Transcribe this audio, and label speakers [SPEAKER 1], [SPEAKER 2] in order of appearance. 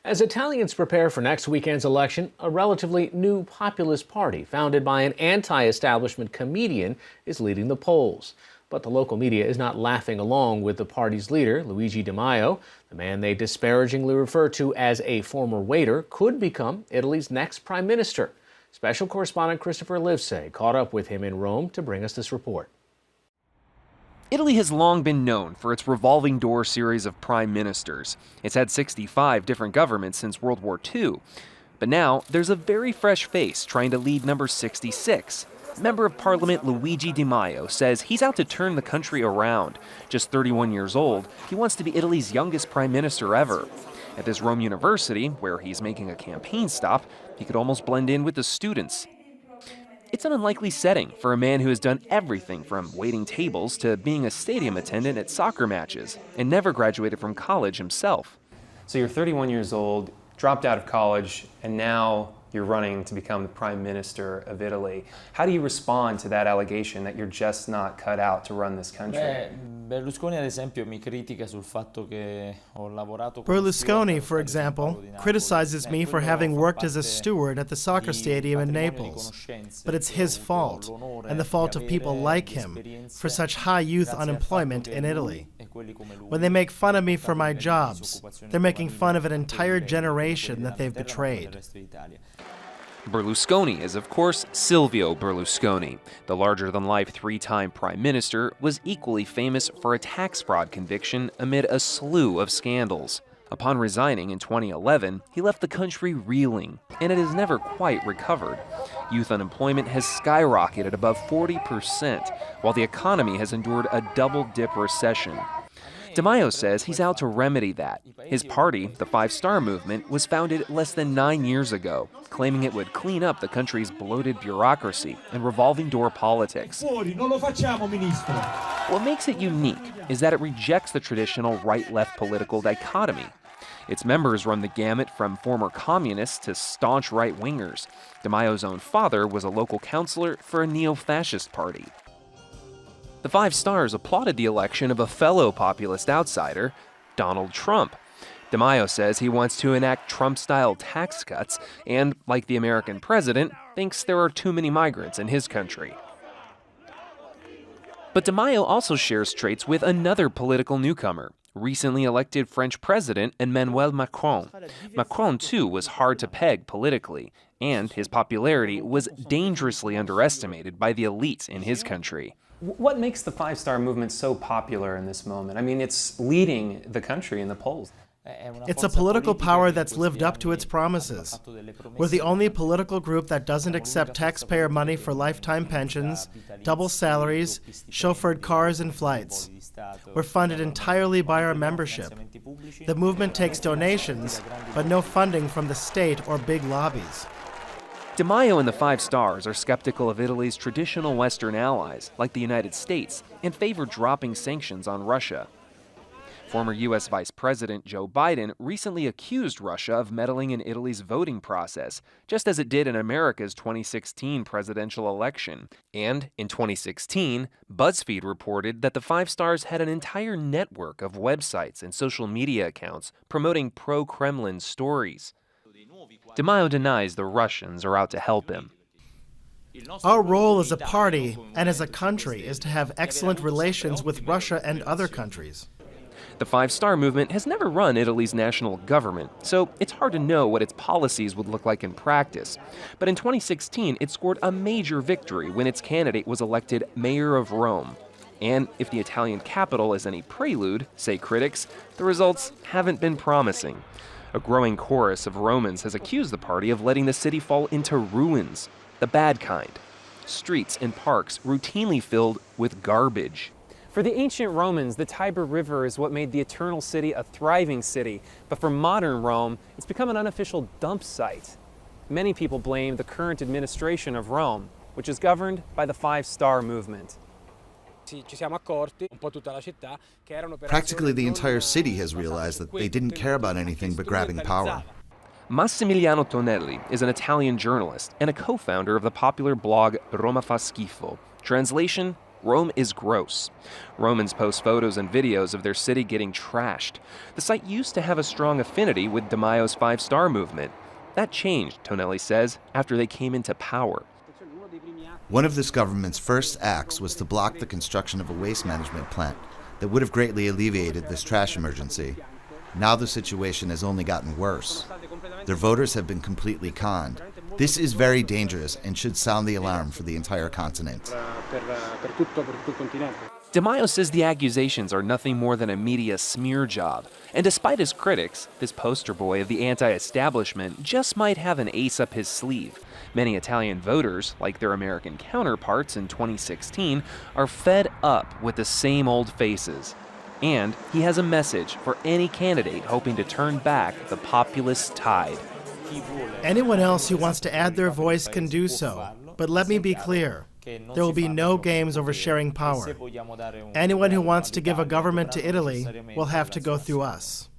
[SPEAKER 1] As Italians prepare for next weekend's election, a relatively new populist party founded by an anti-establishment comedian is leading the polls. But the local media is not laughing along with the party's leader, Luigi Di Maio. The man they disparagingly refer to as a former waiter could become Italy's next prime minister. Special correspondent Christopher Livesay caught up with him in Rome to bring us this report.
[SPEAKER 2] Italy has long been known for its revolving door series of prime ministers. It's had 65 different governments since World War II. But now, there's a very fresh face trying to lead number 66. Member of Parliament Luigi Di Maio says he's out to turn the country around. Just 31 years old, he wants to be Italy's youngest prime minister ever. At this Rome University, where he's making a campaign stop, he could almost blend in with the students. It's an unlikely setting for a man who has done everything from waiting tables to being a stadium attendant at soccer matches and never graduated from college himself.
[SPEAKER 3] So you're 31 years old, dropped out of college, and now you're running to become the Prime Minister of Italy. How do you respond to that allegation that you're just not cut out to run this country?
[SPEAKER 4] Berlusconi, for example, criticizes me for having worked as a steward at the soccer stadium in Naples. But it's his fault, and the fault of people like him, for such high youth unemployment in Italy. When they make fun of me for my jobs, they're making fun of an entire generation that they've betrayed.
[SPEAKER 2] Berlusconi is, of course, Silvio Berlusconi. The larger-than-life three-time prime minister was equally famous for a tax fraud conviction amid a slew of scandals. Upon resigning in 2011, he left the country reeling, and it has never quite recovered. Youth unemployment has skyrocketed above 40%, while the economy has endured a double-dip recession. Di Maio says he's out to remedy that. His party, the Five Star Movement, was founded less than 9 years ago, claiming it would clean up the country's bloated bureaucracy and revolving door politics. What makes it unique is that it rejects the traditional right-left political dichotomy. Its members run the gamut from former communists to staunch right-wingers. Di Maio's own father was a local councilor for a neo-fascist party. The Five Stars applauded the election of a fellow populist outsider, Donald Trump. Di Maio says he wants to enact Trump-style tax cuts and, like the American president, thinks there are too many migrants in his country. But Di Maio also shares traits with another political newcomer, recently elected French President Emmanuel Macron. Macron, too, was hard to peg politically, and his popularity was dangerously underestimated by the elite in his country.
[SPEAKER 3] What makes the Five Star Movement so popular in this moment? I mean, it's leading the country in the polls.
[SPEAKER 4] It's a political power that's lived up to its promises. We're the only political group that doesn't accept taxpayer money for lifetime pensions, double salaries, chauffeured cars and flights. We're funded entirely by our membership. The movement takes donations, but no funding from the state or big lobbies.
[SPEAKER 2] Di Maio and the Five Stars are skeptical of Italy's traditional Western allies, like the United States, and favor dropping sanctions on Russia. Former U.S. Vice President Joe Biden recently accused Russia of meddling in Italy's voting process, just as it did in America's 2016 presidential election. And in 2016, BuzzFeed reported that the Five Stars had an entire network of websites and social media accounts promoting pro-Kremlin stories. Di Maio denies the Russians are out to help him.
[SPEAKER 4] Our role as a party and as a country is to have excellent relations with Russia and other countries.
[SPEAKER 2] The Five Star Movement has never run Italy's national government, so it's hard to know what its policies would look like in practice. But in 2016, it scored a major victory when its candidate was elected mayor of Rome. And if the Italian capital is any prelude, say critics, the results haven't been promising. A growing chorus of Romans has accused the party of letting the city fall into ruins, the bad kind. Streets and parks routinely filled with garbage.
[SPEAKER 3] For the ancient Romans, the Tiber River is what made the Eternal City a thriving city. But for modern Rome, it's become an unofficial dump site. Many people blame the current administration of Rome, which is governed by the Five Star Movement.
[SPEAKER 5] Practically the entire city has realized that they didn't care about anything but grabbing power.
[SPEAKER 2] Massimiliano Tonelli is an Italian journalist and a co-founder of the popular blog Roma fa schifo. Translation, Rome is gross. Romans post photos and videos of their city getting trashed. The site used to have a strong affinity with Di Maio's five-star movement. That changed, Tonelli says, after they came into power.
[SPEAKER 5] One of this government's first acts was to block the construction of a waste management plant that would have greatly alleviated this trash emergency. Now the situation has only gotten worse. Their voters have been completely conned. This is very dangerous and should sound the alarm for the entire continent.
[SPEAKER 2] Di Maio says the accusations are nothing more than a media smear job. And despite his critics, this poster boy of the anti-establishment just might have an ace up his sleeve. Many Italian voters, like their American counterparts in 2016, are fed up with the same old faces. And he has a message for any candidate hoping to turn back the populist tide.
[SPEAKER 4] Anyone else who wants to add their voice can do so. But let me be clear. There will be no games over sharing power. Anyone who wants to give a government to Italy will have to go through us.